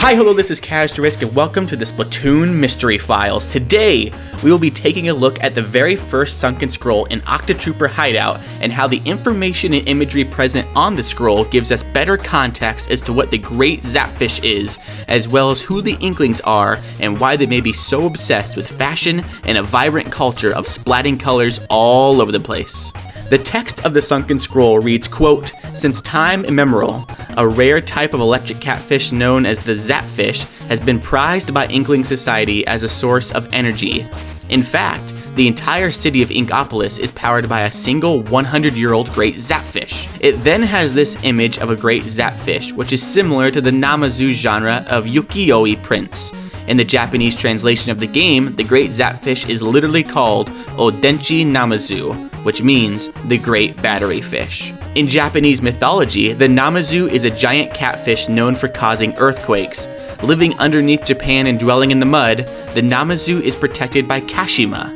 Hi, hello, this is Kazjarisk, and welcome to the Splatoon Mystery Files. Today, we will be taking a look at the very first Sunken Scroll in Octotrooper Hideout, and how the information and imagery present on the scroll gives us better context as to what the Great Zapfish is, as well as who the Inklings are, and why they may be so obsessed with fashion and a vibrant culture of splatting colors all over the place. The text of the Sunken Scroll reads, quote, "Since time immemorial, a rare type of electric catfish known as the Zapfish has been prized by Inkling society as a source of energy. In fact, the entire city of Inkopolis is powered by a single 100-year-old Great Zapfish." It then has this image of a Great Zapfish, which is similar to the Namazu genre of Ukiyo-e prints. In the Japanese translation of the game, the Great Zapfish is literally called Odenchi Namazu, which means the Great Battery Fish. In Japanese mythology, the Namazu is a giant catfish known for causing earthquakes. Living underneath Japan and dwelling in the mud, the Namazu is protected by Kashima.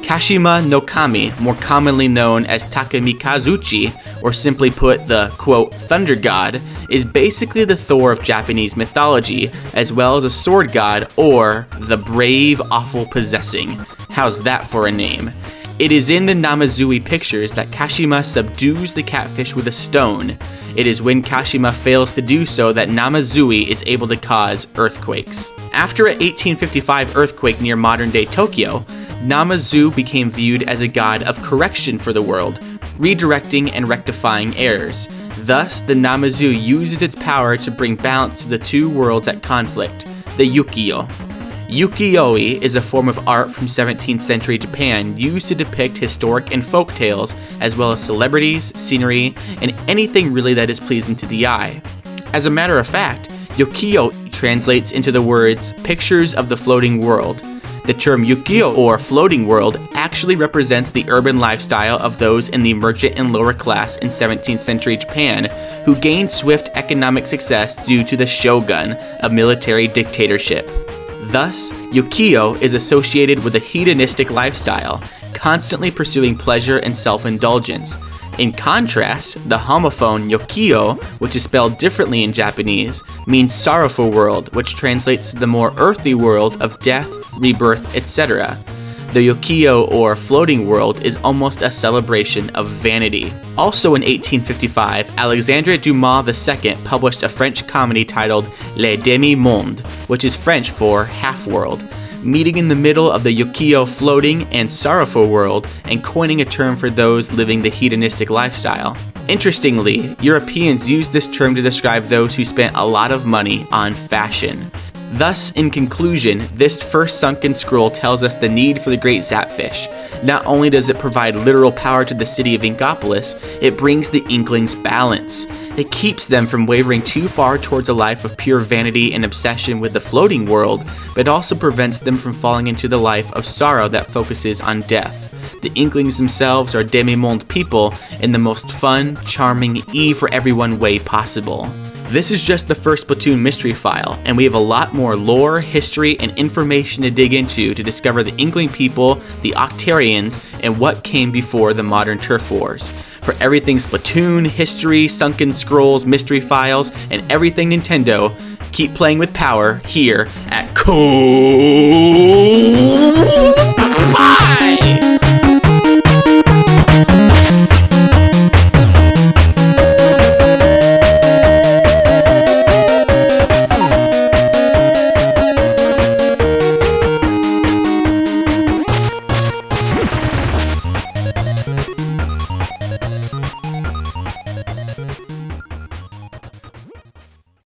Kashima no Kami, more commonly known as Takemikazuchi, or simply put, the, quote, thunder god, is basically the Thor of Japanese mythology, as well as a sword god, or the brave, awful possessing. How's that for a name? It is in the Namazui pictures that Kashima subdues the catfish with a stone. It is when Kashima fails to do so that Namazui is able to cause earthquakes. After an 1855 earthquake near modern-day Tokyo, Namazu became viewed as a god of correction for the world, redirecting and rectifying errors. Thus, the Namazu uses its power to bring balance to the two worlds at conflict, the Ukiyo. Ukiyo-e is a form of art from 17th century Japan used to depict historic and folk tales, as well as celebrities, scenery, and anything really that is pleasing to the eye. As a matter of fact, Ukiyo translates into the words pictures of the floating world. The term Ukiyo, or floating world, actually represents the urban lifestyle of those in the merchant and lower class in 17th century Japan who gained swift economic success due to the shogun, a military dictatorship. Thus, Ukiyo is associated with a hedonistic lifestyle, constantly pursuing pleasure and self-indulgence. In contrast, the homophone Yokiyo, which is spelled differently in Japanese, means sorrowful world, which translates to the more earthy world of death, rebirth, etc. The Yokiyo, or floating world, is almost a celebration of vanity. Also in 1855, Alexandre Dumas II published a French comedy titled Le Demi-Monde, which is French for half-world, meeting in the middle of the Ukiyo floating and sorrowful world and coining a term for those living the hedonistic lifestyle. Interestingly, Europeans used this term to describe those who spent a lot of money on fashion. Thus, in conclusion, this first Sunken Scroll tells us the need for the Great Zapfish. Not only does it provide literal power to the city of Inkopolis, it brings the Inklings balance. It keeps them from wavering too far towards a life of pure vanity and obsession with the floating world, but also prevents them from falling into the life of sorrow that focuses on death. The Inklings themselves are demi-monde people in the most fun, charming, E-for-everyone way possible. This is just the first Splatoon mystery file, and we have a lot more lore, history, and information to dig into to discover the Inkling people, the Octarians, and what came before the modern turf wars. For everything Splatoon, history, Sunken Scrolls, mystery files, and everything Nintendo, keep playing with power here at Koppai!